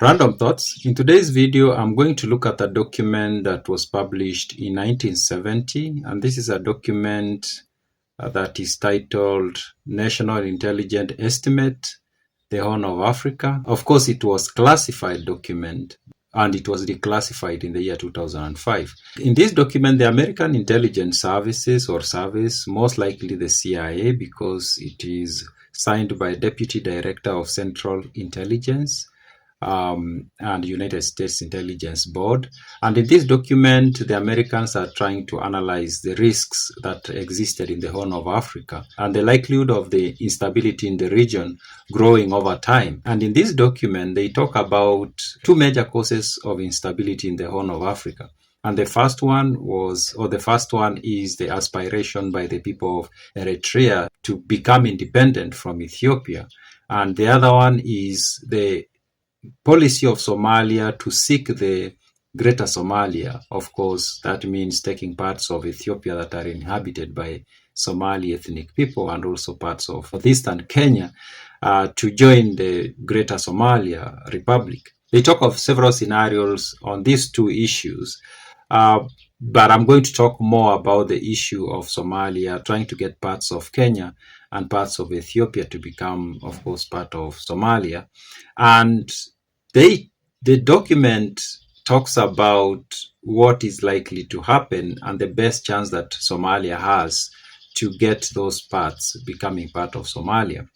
Random thoughts. In today's video, I'm going to look at a document that was published in 1970, and this is a document that is titled National Intelligence Estimate, the Horn of Africa. Of course, it was a classified document, and it was declassified in the year 2005. In this document, the American Intelligence Services or Service, most likely the CIA, because it is signed by Deputy Director of Central Intelligence, and United States Intelligence Board. And in this document, the Americans are trying to analyze the risks that existed in the Horn of Africa and the likelihood of the instability in the region growing over time. And in this document, they talk about two major causes of instability in the Horn of Africa. And the first one is the aspiration by the people of Eritrea to become independent from Ethiopia. And the other one is the policy of Somalia to seek the Greater Somalia. Of course, that means taking parts of Ethiopia that are inhabited by Somali ethnic people and also parts of eastern Kenya to join the Greater Somalia Republic. They talk of several scenarios on these two issues, but I'm going to talk more about the issue of Somalia trying to get parts of Kenya and parts of Ethiopia to become, of course, part of Somalia. And the document talks about what is likely to happen and the best chance that Somalia has to get those parts becoming part of Somalia.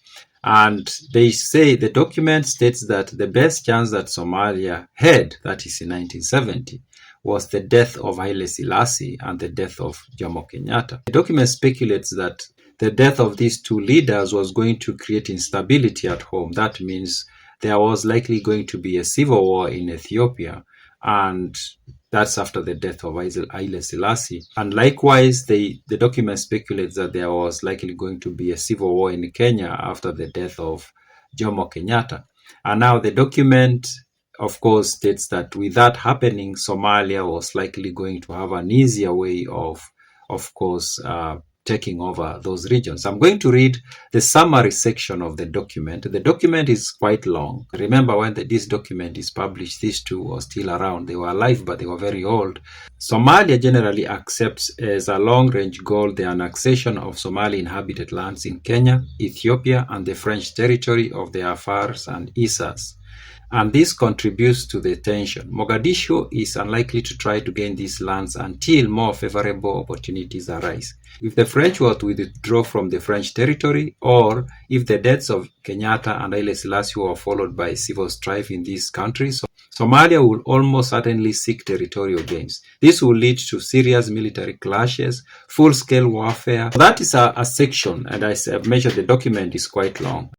And they say, the document states that the best chance that Somalia had, that is in 1970, was the death of Haile Selassie and the death of Jomo Kenyatta. The document speculates that the death of these two leaders was going to create instability at home. That means there was likely going to be a civil war in Ethiopia, and that's after the death of Haile Selassie. And likewise, the document speculates that there was likely going to be a civil war in Kenya after the death of Jomo Kenyatta. And now the document, of course, states that with that happening, Somalia was likely going to have an easier way of course, taking over those regions. I'm going to read the summary section of the document. The document is quite long. Remember, when this document is published, these two were still around. They were alive, but they were very old. Somalia generally accepts as a long-range goal the annexation of Somali inhabited lands in Kenya, Ethiopia, and the French territory of the Afars and Isas. And this contributes to the tension. Mogadishu is unlikely to try to gain these lands until more favorable opportunities arise. If the French were to withdraw from the French territory, or if the deaths of Kenyatta and Haile Selassie were followed by civil strife in these countries, Somalia will almost certainly seek territorial gains. This will lead to serious military clashes, full-scale warfare. That is a section, and as I've mentioned, the document is quite long.